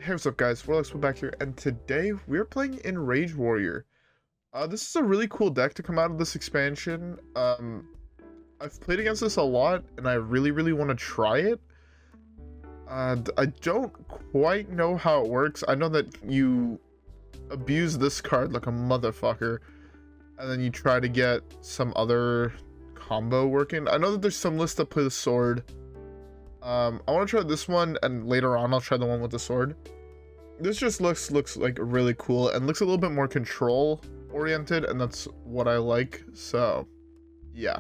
Hey, what's up guys, WhirlXbow back here, and today we're playing Enrage Warrior. This is a really cool deck to come out of this expansion. I've played against this a lot, and I really want to try it. I don't quite know how it works. I know that you abuse this card like a motherfucker, and then you try to get some other combo working. I know that there's some lists that play the sword. I want to try this one, and later on I'll try the one with the sword. This just looks like really cool and looks a little bit more control oriented, and that's what I like. So yeah,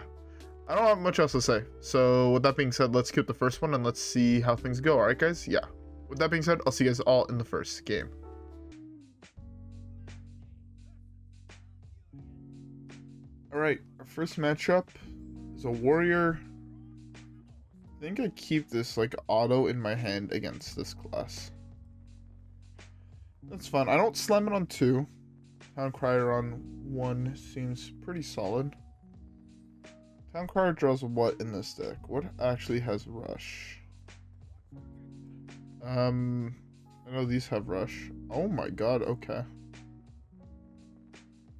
I don't have much else to say. So with that being said, let's skip the first one and let's see how things go. All right guys, yeah, with that being said, I'll see you guys all in the first game. All right, our first matchup is a warrior. I think I keep this like auto in my hand against this class. That's fun. I don't slam it on 2. Town Crier on 1 seems pretty solid. Town Crier draws what in this deck? What actually has Rush? I know these have Rush. Oh my god, okay.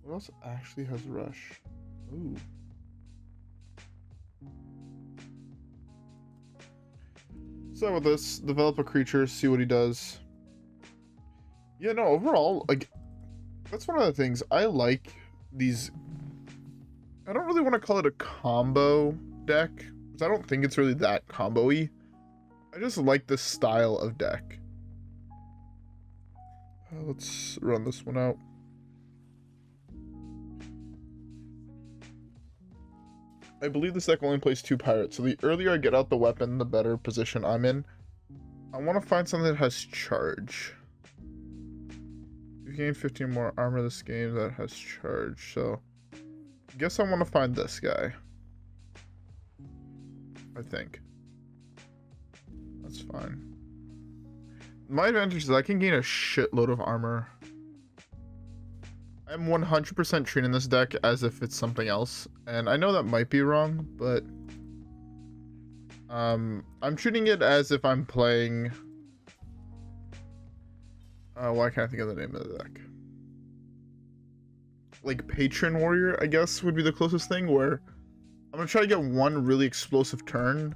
What else actually has Rush? Ooh. So with this, develop a creature, see what he does. Yeah, no, overall, like, that's one of the things. I like these. I don't really want to call it a combo deck, because I don't think it's really that combo-y. I just like this style of deck. Let's run this one out. I believe this deck only plays 2 pirates, so the earlier I get out the weapon, the better position I'm in. I want to find something that has charge. You gain 15 more armor this game that has charge, so I guess I want to find this guy. I think. That's fine. My advantage is I can gain a shitload of armor. I'm 100% treating this deck as if it's something else, and I know that might be wrong, but I'm treating it as if I'm playing. Why can't I think of the name of the deck? Like Patron Warrior, I guess, would be the closest thing, where I'm gonna try to get one really explosive turn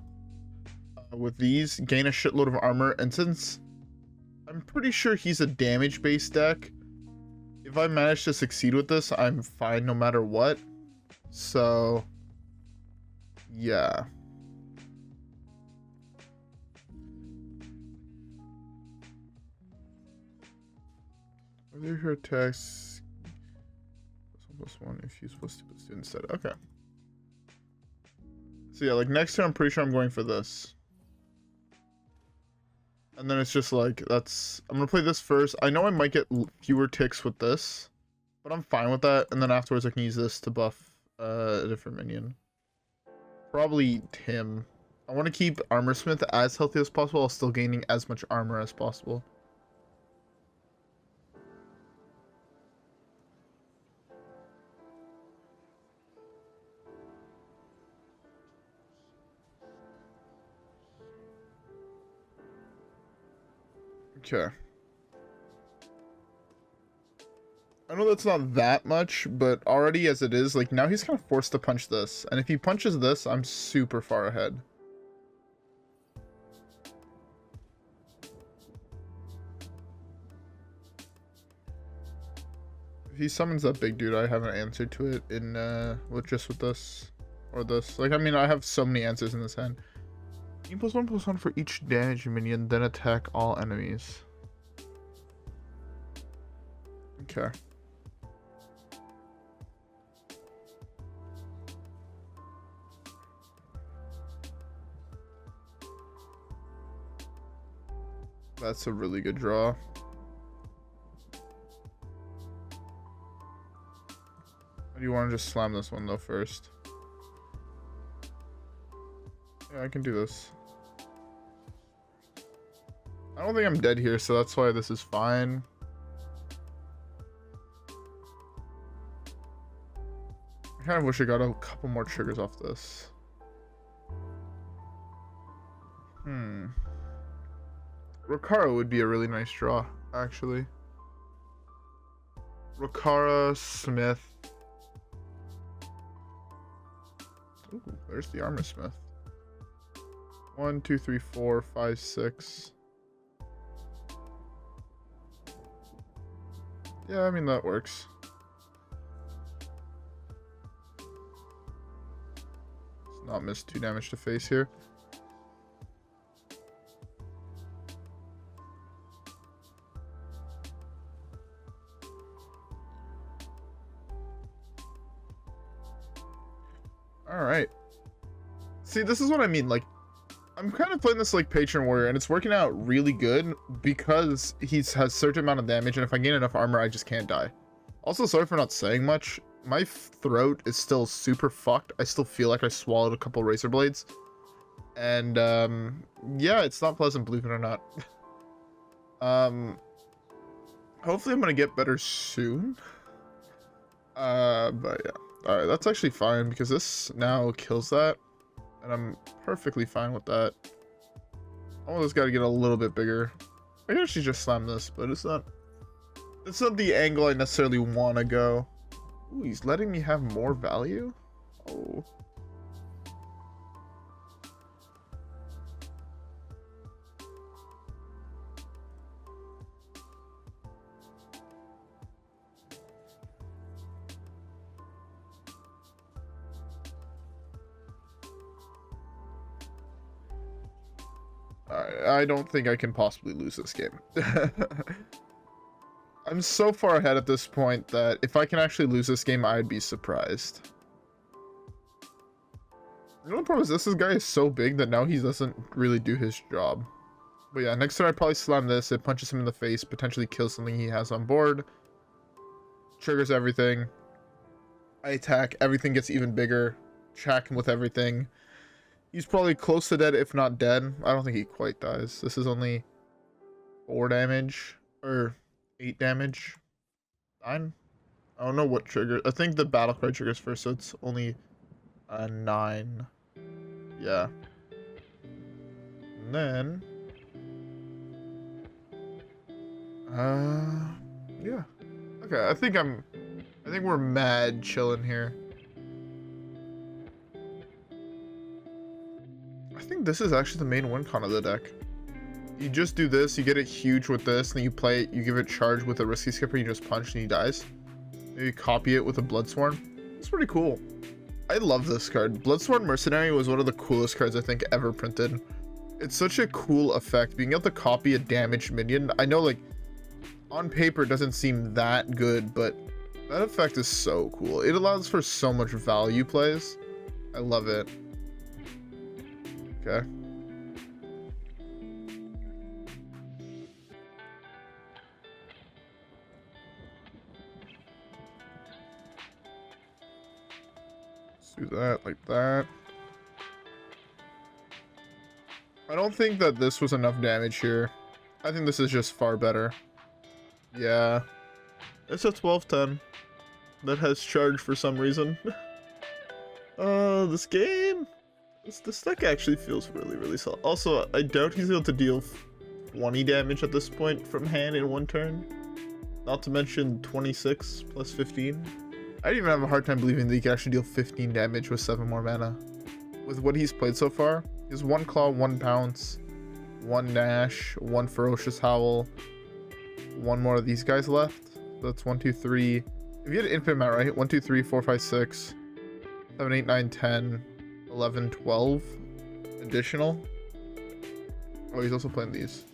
with these, gain a shitload of armor, and since I'm pretty sure he's a damage-based deck, if I manage to succeed with this, I'm fine no matter what. So yeah. Whether your attacks +1 if you supposed to put instead. Okay. So yeah, like next turn I'm pretty sure I'm going for this. And then it's just like, that's, I'm gonna play this first. I know I might get fewer ticks with this, but I'm fine with that. And then afterwards I can use this to buff a different minion. Probably Tim. I want to keep Armorsmith as healthy as possible while still gaining as much armor as possible. Okay. I know that's not that much, but already as it is, like now he's kind of forced to punch this. And if he punches this, I'm super far ahead. If he summons that big dude, I have an answer to it in, with this. Or this. Like, I mean, I have so many answers in this hand. Gain +1/+1 for each damage minion, then attack all enemies. Okay. That's a really good draw. Or do you want to just slam this one though first? Yeah, I can do this. I don't think I'm dead here, so that's why this is fine. I kind of wish I got a couple more triggers off this. Rokara would be a really nice draw, actually. Rokara, Smith. Ooh, there's the Armorsmith. 1, 2, 3, 4, 5, 6. Yeah, I mean, that works. Let's not miss 2 damage to face here. Alright. See, this is what I mean. Like, I'm kind of playing this like Patron Warrior, and it's working out really good because he has a certain amount of damage, and if I gain enough armor, I just can't die. Also, sorry for not saying much. My throat is still super fucked. I still feel like I swallowed a couple razor blades. And, yeah, it's not pleasant, believe it or not. Hopefully I'm gonna get better soon. But yeah. Alright, that's actually fine, because this now kills that. And I'm perfectly fine with that. I want this guy to get a little bit bigger. I can actually just slam this, but it's not the angle I necessarily want to go. Ooh, he's letting me have more value? Oh. I don't think I can possibly lose this game. I'm so far ahead at this point that if I can actually lose this game, I'd be surprised. The only problem is this guy is so big that now he doesn't really do his job. But yeah, next turn I probably slam this. It punches him in the face, potentially kills something he has on board. Triggers everything. I attack. Everything gets even bigger. Track him with everything. He's probably close to dead, if not dead. I don't think he quite dies. This is only 4 damage. Or 8 damage. 9? I don't know what trigger. I think the battle cry triggers first, so it's only 9. Yeah. And then... yeah. Okay, I think we're mad chilling here. I think this is actually the main win con of the deck. You just do this, you get it huge with this, and then you play it, you give it charge with a risky skipper, you just punch and he dies. Maybe copy it with a Bloodsworn. It's pretty cool. I love this card. Bloodsworn Mercenary was one of the coolest cards I think ever printed. It's such a cool effect. Being able to copy a damaged minion. I know, like, on paper it doesn't seem that good, but that effect is so cool. It allows for so much value plays. I love it. Okay. Let's do that like that. I don't think that this was enough damage here. I think this is just far better. Yeah. It's a 12-10 that has charge for some reason. This game. This deck actually feels really, really solid. Also, I doubt he's able to deal 20 damage at this point from hand in one turn. Not to mention 26 plus 15. I didn't even have a hard time believing that he could actually deal 15 damage with 7 more mana. With what he's played so far, he has 1 Claw, 1 Pounce, 1 Gnash, 1 Ferocious Howl, 1 more of these guys left. So that's 1, 2, 3. If you had an infinite amount, right? 1, 2, 3, 4, 5, 6, 7, 8, 9, 10. 11, 12 additional. Oh, he's also playing these.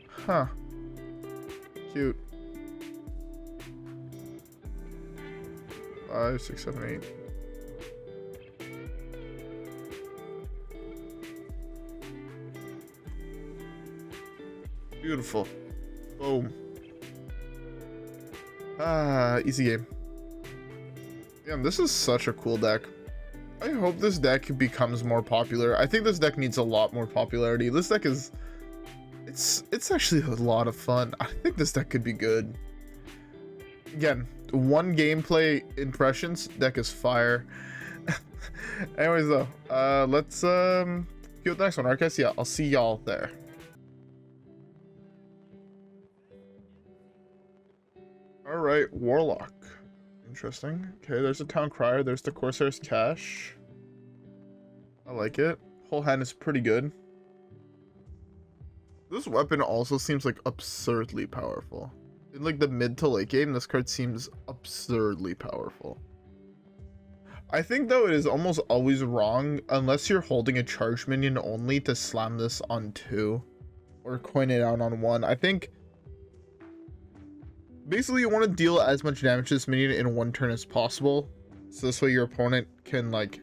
Huh. Cute. 5, 6, 7, 8. Beautiful. Boom. Easy game. Damn, this is such a cool deck. I hope this deck becomes more popular. I think this deck needs a lot more popularity. This deck is... It's actually a lot of fun. I think this deck could be good. Again, 1 gameplay impressions. Deck is fire. Anyways, though, let's with the next one, alright guys? Yeah, I'll see y'all there. Alright, Warlock. Interesting. Okay, there's a Town Crier. There's the Corsair's Cache. I like it. Whole hand is pretty good. This weapon also seems like absurdly powerful. In like the mid to late game, this card seems absurdly powerful. I think though it is almost always wrong unless you're holding a charge minion only to slam this on 2 or coin it out on 1. I think basically you want to deal as much damage to this minion in 1 turn as possible, so this way your opponent can like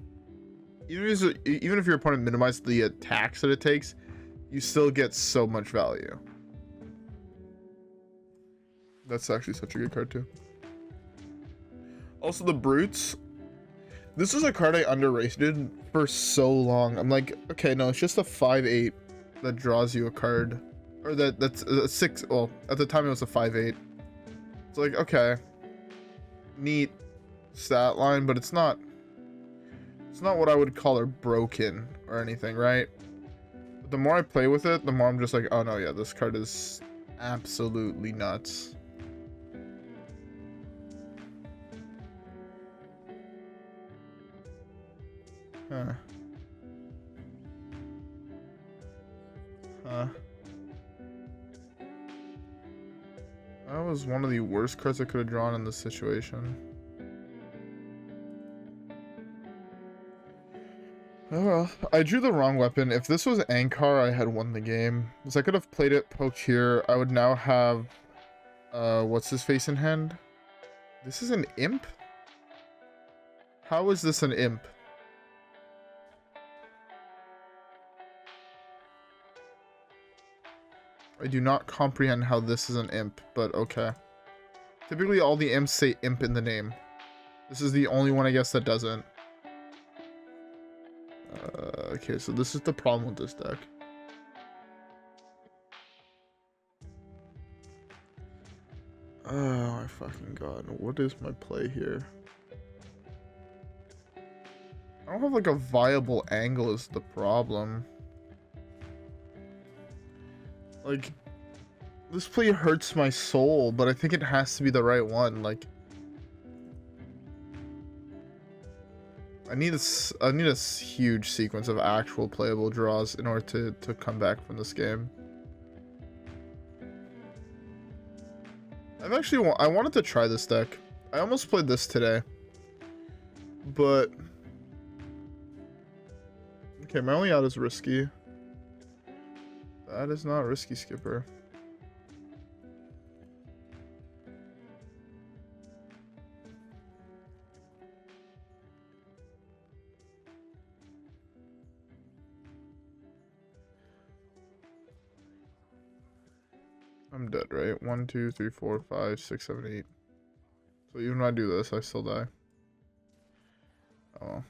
even if your opponent minimizes the attacks that it takes, you still get so much value. That's actually such a good card too. Also the Brutes. This is a card I underrated for so long. I'm like, okay, no, it's just a 5/8 that draws you a card. Or that's a 6, well, at the time it was a 5/8. It's like, okay. Neat stat line, but it's not what I would call her broken or anything, right? But the more I play with it, the more I'm just like, oh no, yeah, this card is absolutely nuts. Huh. That was one of the worst cards I could have drawn in this situation. Oh well, I drew the wrong weapon. If this was Ancharrr, I had won the game. Because I could have played it, poked here. I would now have, what's his face in hand? This is an imp? How is this an imp? I do not comprehend how this is an imp, but okay. Typically all the imps say imp in the name. This is the only one I guess that doesn't. Okay, so this is the problem with this deck. Oh my fucking god, what is my play here? I don't have like a viable angle is the problem. Like, this play hurts my soul, but I think it has to be the right one. Like, I need a huge sequence of actual playable draws in order to come back from this game. I wanted to try this deck. I almost played this today, but okay, my only out is risky. That is not risky, Skipper. I'm dead, right? 1, 2, 3, 4, 5, 6, 7, 8. So even when I do this, I still die. Oh.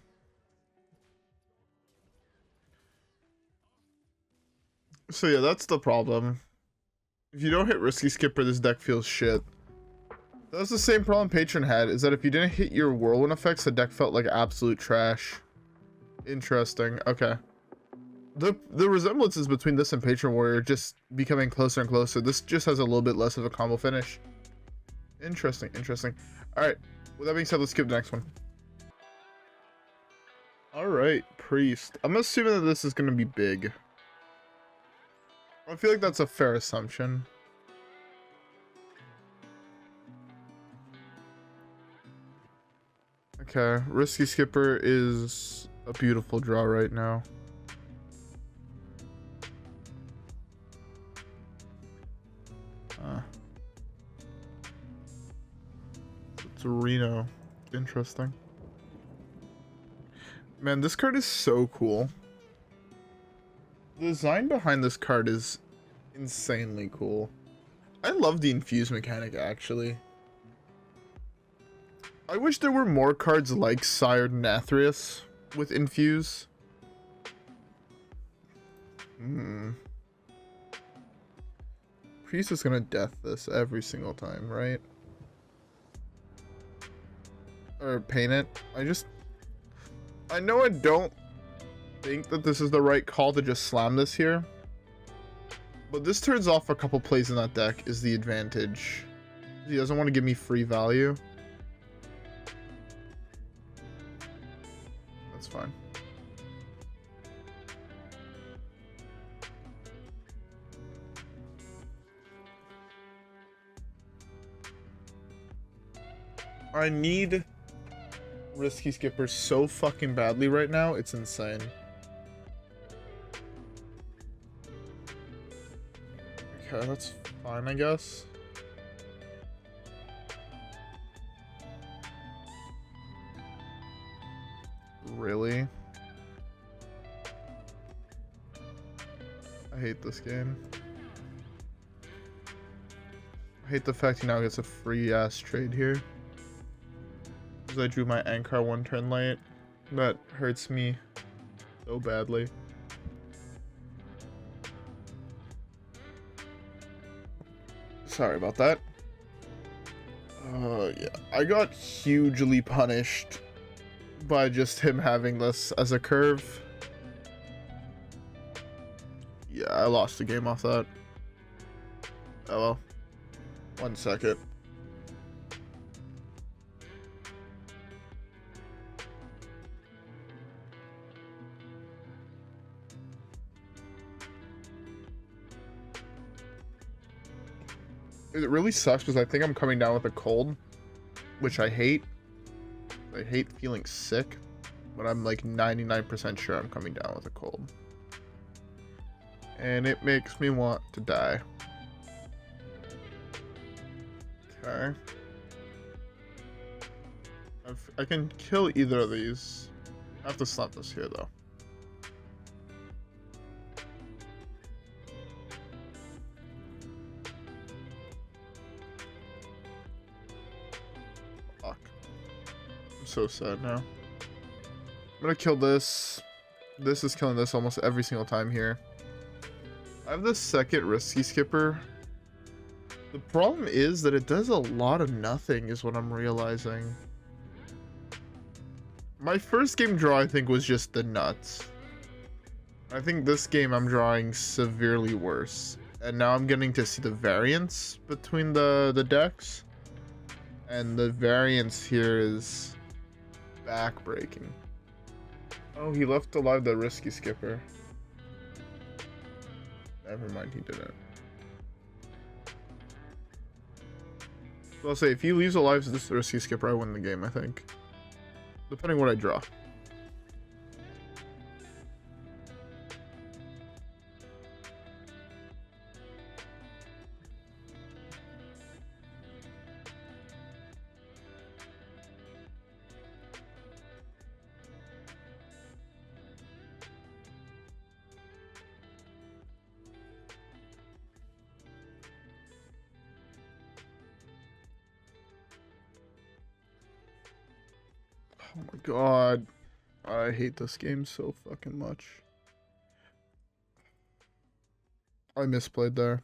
So yeah, that's the problem. If you don't hit Risky Skipper, this deck feels shit. That's the same problem Patron had, is that if you didn't hit your whirlwind effects, the deck felt like absolute trash. Interesting. Okay. The resemblances between this and Patron Warrior just becoming closer and closer. This just has a little bit less of a combo finish. Interesting, interesting. Alright, with that being said, let's skip the next one. Alright, Priest. I'm assuming that this is going to be big. I feel like that's a fair assumption. Okay, Risky Skipper is a beautiful draw right now. It's a Reno. Interesting. Man, this card is so cool. The design behind this card is insanely cool. I love the infuse mechanic, actually. I wish there were more cards like Sired Nathria with infuse. Priest is gonna death this every single time, right? Or paint it. I know I don't think that this is the right call to just slam this here. But this turns off a couple plays in that deck is the advantage. He doesn't want to give me free value. That's fine. I need Risky Skipper so fucking badly right now, it's insane. Okay, that's fine, I guess. Really? I hate this game. I hate the fact he now gets a free ass trade here. Because I drew my Ancharrr one turn late. That hurts me so badly. Sorry about that. Yeah, I got hugely punished by just him having this as a curve. Yeah, I lost the game off that. Oh well. 1 second. It really sucks because I think I'm coming down with a cold, which I hate. I hate feeling sick, but I'm like 99% sure I'm coming down with a cold. And it makes me want to die. Okay. I can kill either of these. I have to slap this here though. So sad now. I'm gonna kill this. This is killing this almost every single time here. I have the second Risky Skipper. The problem is that it does a lot of nothing is what I'm realizing. My first game draw I think was just the nuts. I think this game I'm drawing severely worse. And now I'm getting to see the variance between the decks. And the variance here is backbreaking. Oh, he left alive the Risky Skipper. Never mind, he didn't. So I'll say, if he leaves alive this Risky Skipper, I win the game, I think. Depending what I draw. Oh my god. I hate this game so fucking much. I misplayed there.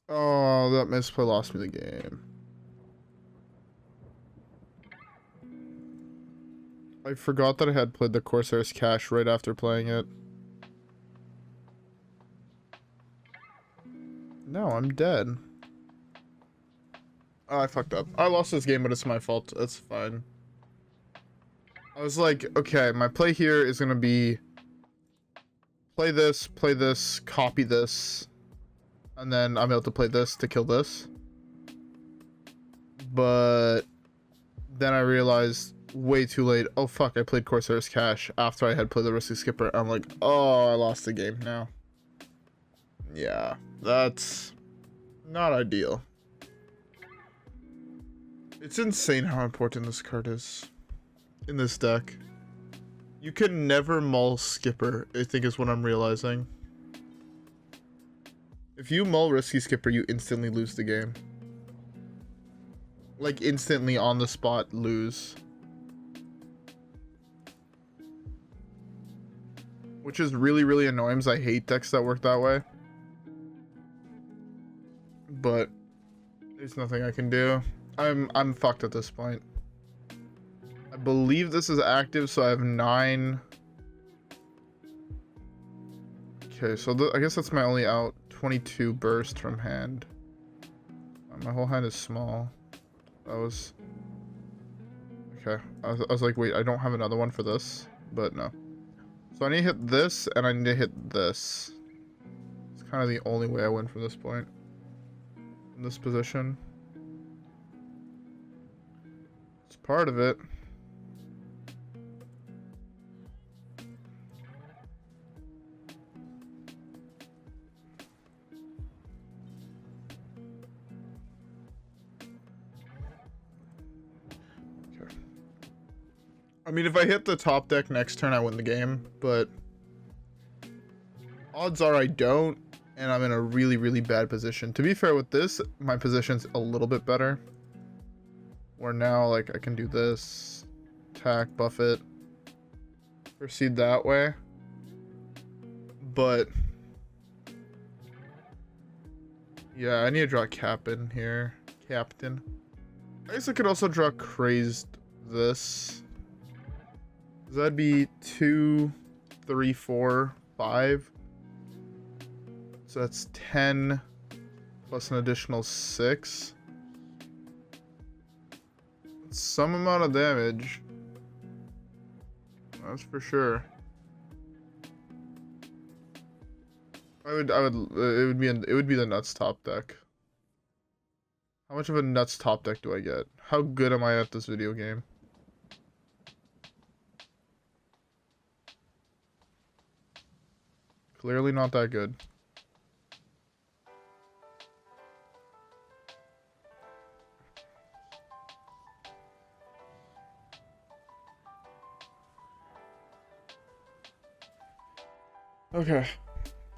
Oh, that misplay lost me the game. I forgot that I had played the Corsair's Cache right after playing it. No, I'm dead. Oh, I fucked up. I lost this game, but it's my fault. That's fine. I was like, okay, my play here is gonna be play this, copy this, and then I'm able to play this to kill this. But then I realized way too late, oh fuck, I played Corsair's Cache after I had played the Risky Skipper. I'm like, oh, I lost the game now. Yeah, that's not ideal. It's insane how important this card is in this deck. You can never mull Skipper, I think is what I'm realizing. If you mull Risky Skipper, you instantly lose the game. Like, instantly on the spot lose. Which is really, really annoying because I hate decks that work that way. But there's nothing I can do. I'm fucked at this point. I believe this is active, so I have 9. Okay, so I guess that's my only out. 22 burst from hand. My whole hand is small. That was... Okay, I was like, wait, I don't have another one for this, but no. So I need to hit this, and I need to hit this. It's kind of the only way I win from this point. In this position. It's part of it. I mean, if I hit the top deck next turn, I win the game, but odds are I don't, and I'm in a really, really bad position. To be fair with this, my position's a little bit better. Where now, like, I can do this, attack, buff it, proceed that way. But, yeah, I need to draw Captain here. Captain. I guess I could also draw Crazed this. So that'd be 2, 3, 4, 5. So that's 10 plus an additional 6. That's some amount of damage. That's for sure. It would be the nuts top deck. How much of a nuts top deck do I get? How good am I at this video game? Clearly not that good. Okay.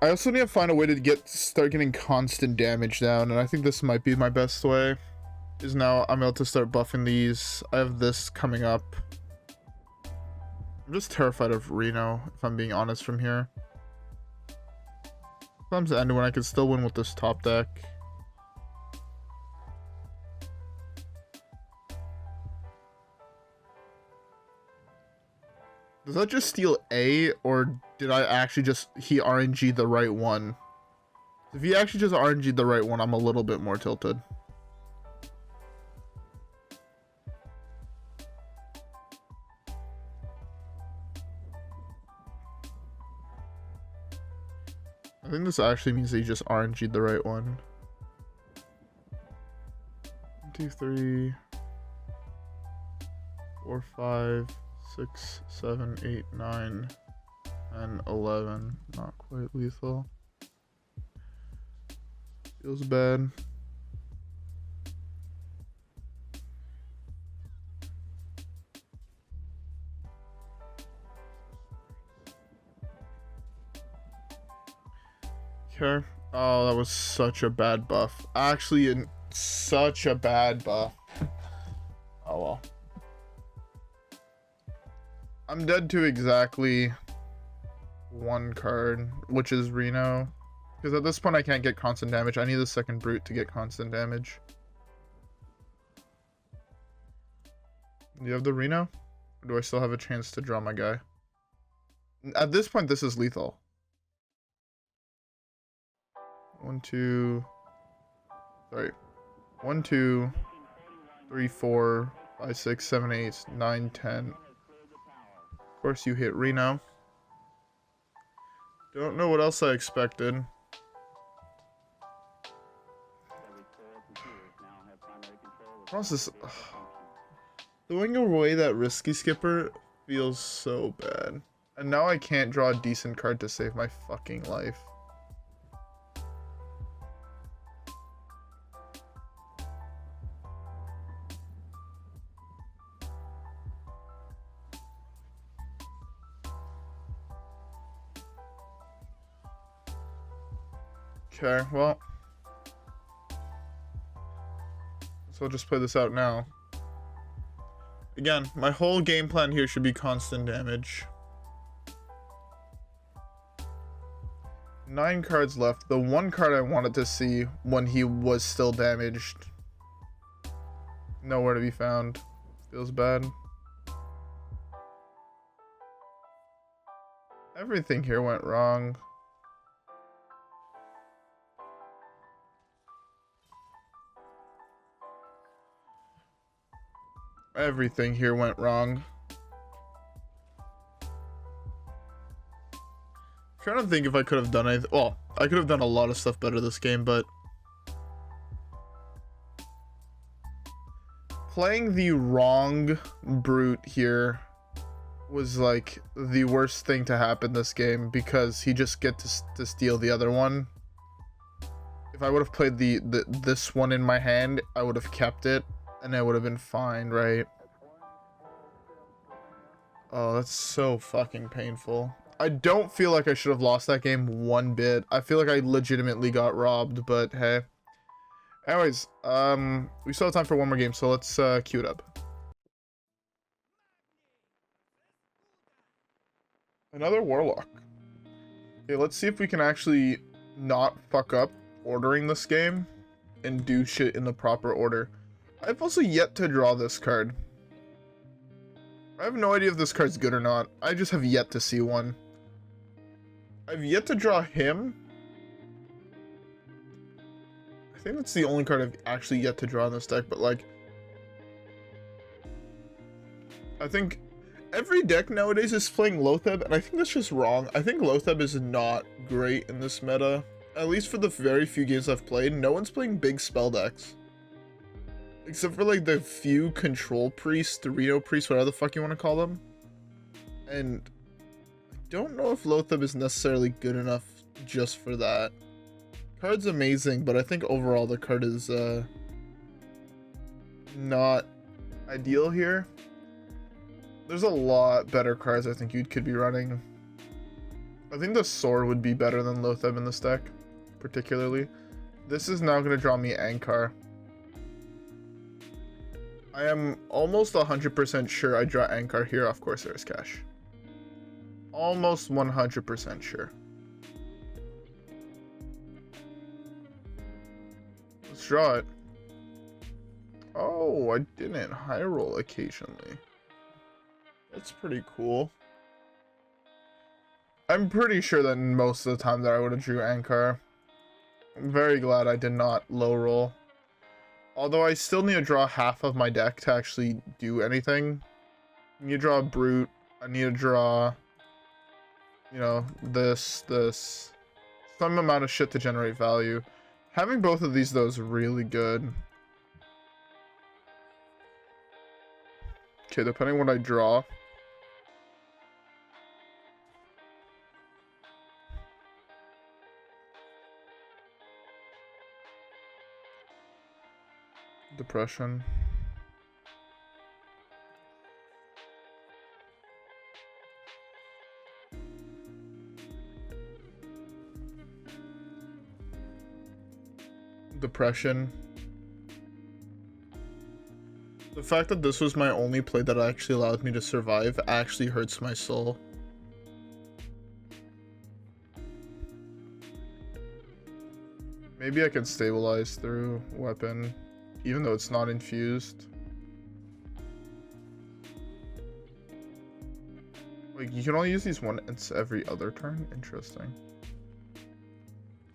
I also need to find a way to start getting constant damage down, and I think this might be my best way. Is now I'm able to start buffing these. I have this coming up. I'm just terrified of Reno, if I'm being honest from here. Comes the end when I can still win with this top deck. Does that just steal A, or did I actually just RNG the right one? If he actually just RNG the right one, I'm a little bit more tilted. I think this actually means that he just RNG'd the right one. 1, 2, 3, 4, 5, 6, 7, 8, 9, and 11. Not quite lethal. Feels bad. Okay. Oh, that was such a bad buff. Actually, such a bad buff. Oh well. I'm dead to exactly 1 card, which is Reno. Because at this point I can't get constant damage. I need the second Brute to get constant damage. Do you have the Reno? Or do I still have a chance to draw my guy? At this point, this is lethal. 1, 2, 3, 4, 5, 6, 7, 8, 9, 10. Of course you hit Reno. Don't know what else I expected. Process. Throwing away that risky skipper feels so bad. And now I can't draw a decent card to save my fucking life. Okay, well. So I'll just play this out now. Again, my whole game plan here should be constant damage. 9 cards left. The one card I wanted to see when he was still damaged. Nowhere to be found. Feels bad. Everything here went wrong. Everything here went wrong. I'm trying to think if I could have done anything. Well, I could have done a lot of stuff better this game, but playing the wrong brute here was like the worst thing to happen this game, because he just gets to steal the other one. If I would have played this one in my hand, I would have kept it and I would have been fine, right? Oh, that's so fucking painful. I don't feel like I should have lost that game one bit. I feel like I legitimately got robbed, but hey. Anyways, we still have time for one more game, so let's queue it up. Another Warlock. Okay, let's see if we can actually not fuck up ordering this game and do shit in the proper order. I've also yet to draw this card. I have no idea if this card's good or not. I just have yet to see one. I've yet to draw him. I think that's the only card I've actually yet to draw in this deck, but like, I think every deck nowadays is playing Loatheb, and I think that's just wrong. I think Loatheb is not great in this meta. At least for the very few games I've played, no one's playing big spell decks. Except for like the few control priests, the Reno priests, whatever the fuck you want to call them. And I don't know if Loatheb is necessarily good enough just for that. Card's amazing, but I think overall the card is not ideal here. There's a lot better cards I think you could be running. I think the sword would be better than Loatheb in this deck, particularly. This is now going to draw me Ancharrr. I am almost 100% sure I draw Ancharrr here off Corsair Cache. Almost 100% sure. Let's draw it. Oh, I didn't. High roll occasionally. That's pretty cool. I'm pretty sure that most of the time that I would have drew Ancharrr. I'm very glad I did not low roll. Although I still need to draw half of my deck to actually do anything. I need to draw a Brute. I need to draw, you know, this. Some amount of shit to generate value. Having both of these, though, is really good. Okay, depending on what I draw. Depression. Depression. The fact that this was my only play that actually allowed me to survive actually hurts my soul. Maybe I can stabilize through weapon, even though it's not infused. Like, you can only use these once every other turn? Interesting.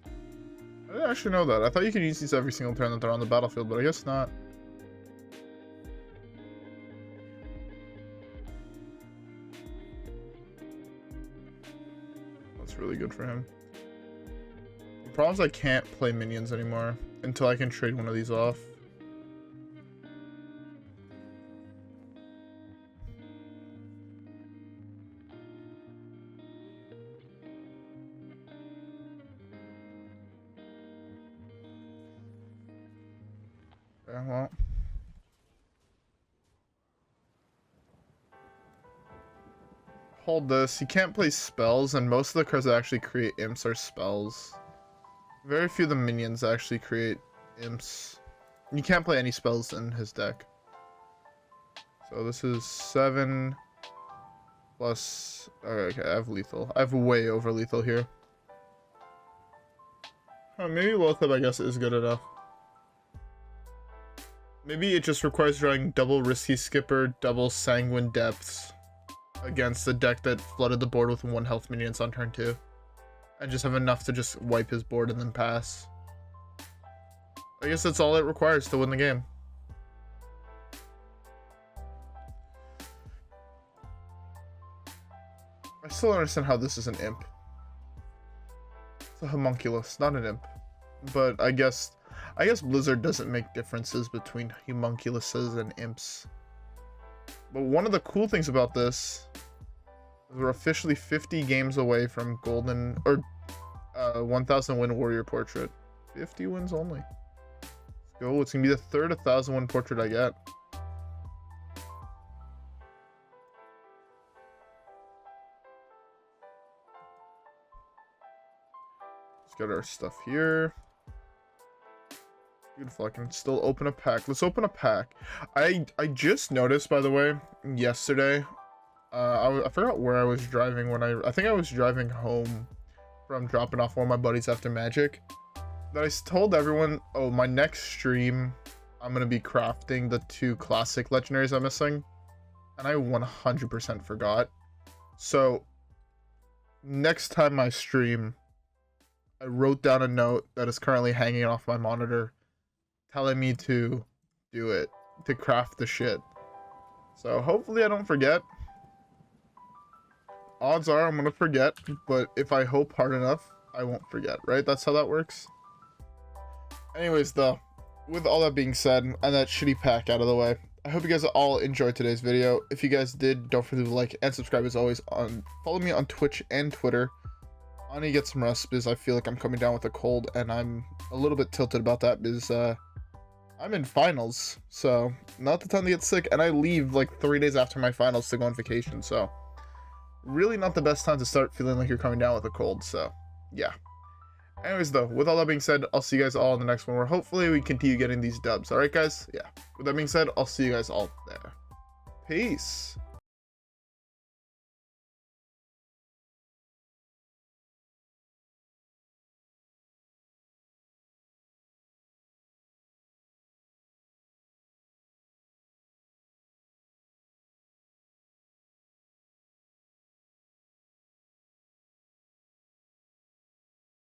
I didn't actually know that. I thought you could use these every single turn that they're on the battlefield, but I guess not. That's really good for him. The problem is I can't play minions anymore until I can trade one of these off. Yeah, well. Hold this. You can't play spells, and most of the cards that actually create imps are spells. Very few of the minions actually create imps. You can't play any spells in his deck. So this is 7 plus... Okay, I have lethal. I have way over lethal here. Oh, maybe Loatheb, I guess, is good enough. Maybe it just requires drawing double Risky Skipper, double Sanguine Depths. against the deck that flooded the board with 1 health minions on turn 2. And just have enough to just wipe his board and then pass. I guess that's all it requires to win the game. I still don't understand how this is an imp. It's a homunculus, not an imp. But I guess Blizzard doesn't make differences between homunculuses and imps. But one of the cool things about this is we're officially 50 games away from golden, or 1,000 win warrior portrait. 50 wins only. Let's go. It's gonna be the third 1,000 win portrait I get. Let's get our stuff here. Beautiful. I can still open a pack. Let's open a pack. I just noticed, by the way, yesterday, I forgot where I was driving when I think I was driving home from dropping off one of my buddies after Magic. That I told everyone, oh, my next stream, I'm gonna be crafting the 2 classic legendaries I'm missing, and I 100% forgot. So next time I stream, I wrote down a note that is currently hanging off my monitor, telling me to do it, to craft the shit. So hopefully I don't forget. Odds are I'm gonna forget, but if I hope hard enough, I won't forget, right? That's how that works. Anyways, though, with all that being said, and that shitty pack out of the way, I hope you guys all enjoyed today's video. If you guys did, don't forget to like and subscribe as always. Follow me on Twitch and Twitter. I need to get some rest because I feel like I'm coming down with a cold, and I'm a little bit tilted about that because I'm in finals, so not the time to get sick, and I leave like 3 days after my finals to go on vacation, so really not the best time to start feeling like you're coming down with a cold, so yeah. Anyways, though, with all that being said, I'll see you guys all in the next one where hopefully we continue getting these dubs. Alright, guys? Yeah. With that being said, I'll see you guys all there. Peace.